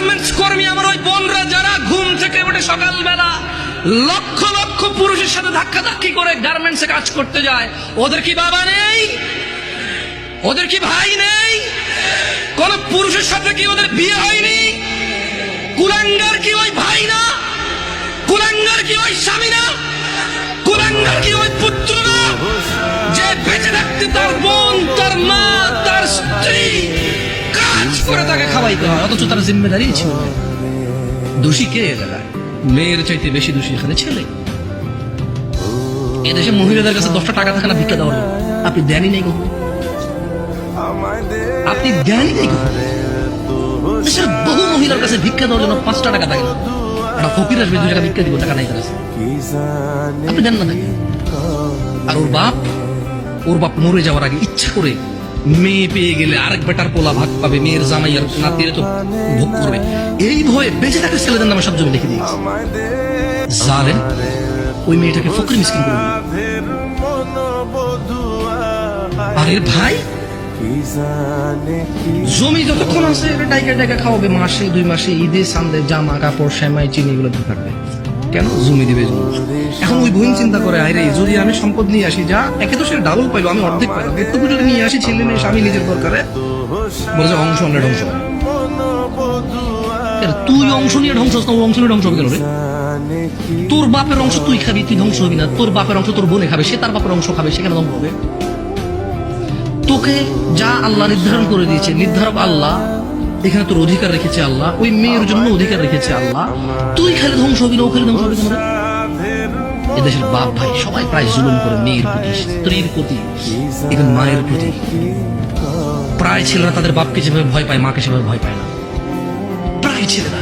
Garments কর্মী আমার ওই বোনরা যারা ঘুম থেকে উঠে সকালবেলা লক্ষ লক্ষ পুরুষের সাথে ধাক্কাধাক্কি করে গার্মেন্টসে কাজ করতে যায়, ওদের কি বাবা নেই? ওদের কি ভাই নেই? কোন পুরুষের সাথে কি ওদের বিয়ে হয়নি? কুলাঙ্গার কি ওই ভাই না? কুলাঙ্গার কি ওই স্বামী না? কুলাঙ্গার কি ওই পুত্র না? যে বেঁচে থাকতে তার বোন, তার মা, তার স্ত্রী কাজ করে তাকে খাওয়াইতে হয়, অথচ তার জিম্মেদারি ছিল। দোষী কে এলাকায়? মেয়ের চাইতে বেশি দোষী এখানে ছেলে। এদেশে মহিলাদের কাছে 10টা টাকা থাকে না ভিক্ষা দেওয়ার জন্য? আপনি দেনই নেই কখনো, আপনি দেনই নেই কখনো। দেশের বহু মহিলার কাছে ভিক্ষা দেওয়ার জন্য 5টা টাকা থাকে না। একটা ফকির আসবে 2 টাকা ভিক্ষা দিব, টাকা নাই তার কাছে, আপনি দেন না তাকে। আর ওর বাপ মরে যাওয়ার আগে ইচ্ছা করে মেয়ে পেয়ে গেলে আরেক বেটার পোলা ভাগ পাবে, মেয়ের জামাই আর নাতিরে তো ভোগ করবে, এই ভয়ে বেঁচে থাকা ছেলেদের নামে সব জমি লিখে দিয়েছে। জালেম ওই মেয়েটাকে ফকির মিসকিন করে দিল। আরে ভাই, জমি যতক্ষণ আছে ডাইকা ডাইকা খাওয়াবে, মাসে 2 মাসে ঈদে সামনে জামা কাপড় সেমাই চিনি এগুলো দিয়ে থাকবে। কেন? জমি দিবে জমি। এখন ওই বোন চিন্তা করে, আরে যদি আমি সম্পদ নিয়ে আসি, যা একে তো সে ডাবল পাইলো, আমি অর্ধেক পাইলাম, একটুকু যদি নিয়ে আসি ছেলে মেয়ে স্বামী নিজের দরকারে, বলে অংশ আনলে ধ্বংস হবে। তুই অংশ নিয়ে ধ্বংস হস না, ওর অংশ নিয়ে ধ্বংস হবে কেন রে? তোর বাপের অংশ তুই খাবি, তুই ধ্বংস হবি না। তোর বাপের অংশ তোর বোনে খাবে, সে তার বাপের অংশ খাবে, সেখানে ধ্বংস হবে। তোকে যা আল্লাহ নির্ধারণ করে দিয়েছে, নির্ধারক আল্লাহ, এখানে তোর অধিকার রেখেছে আল্লাহ, ওই মেয়ের জন্য অধিকার রেখেছে আল্লাহ, তুই খালি ধ্বংস হবি না, ও খালি ধ্বংস হবে কেন? এদেশের বাপ ভাই সবাই প্রায় জুলুম করে মেয়ের প্রতি, স্ত্রীর প্রতি, এখন মায়ের প্রতি। প্রায় ছেলেরা তাদের বাপকে যেভাবে ভয় পায়, মাকে সেভাবে ভয় পায় না। প্রায় ছেলেরা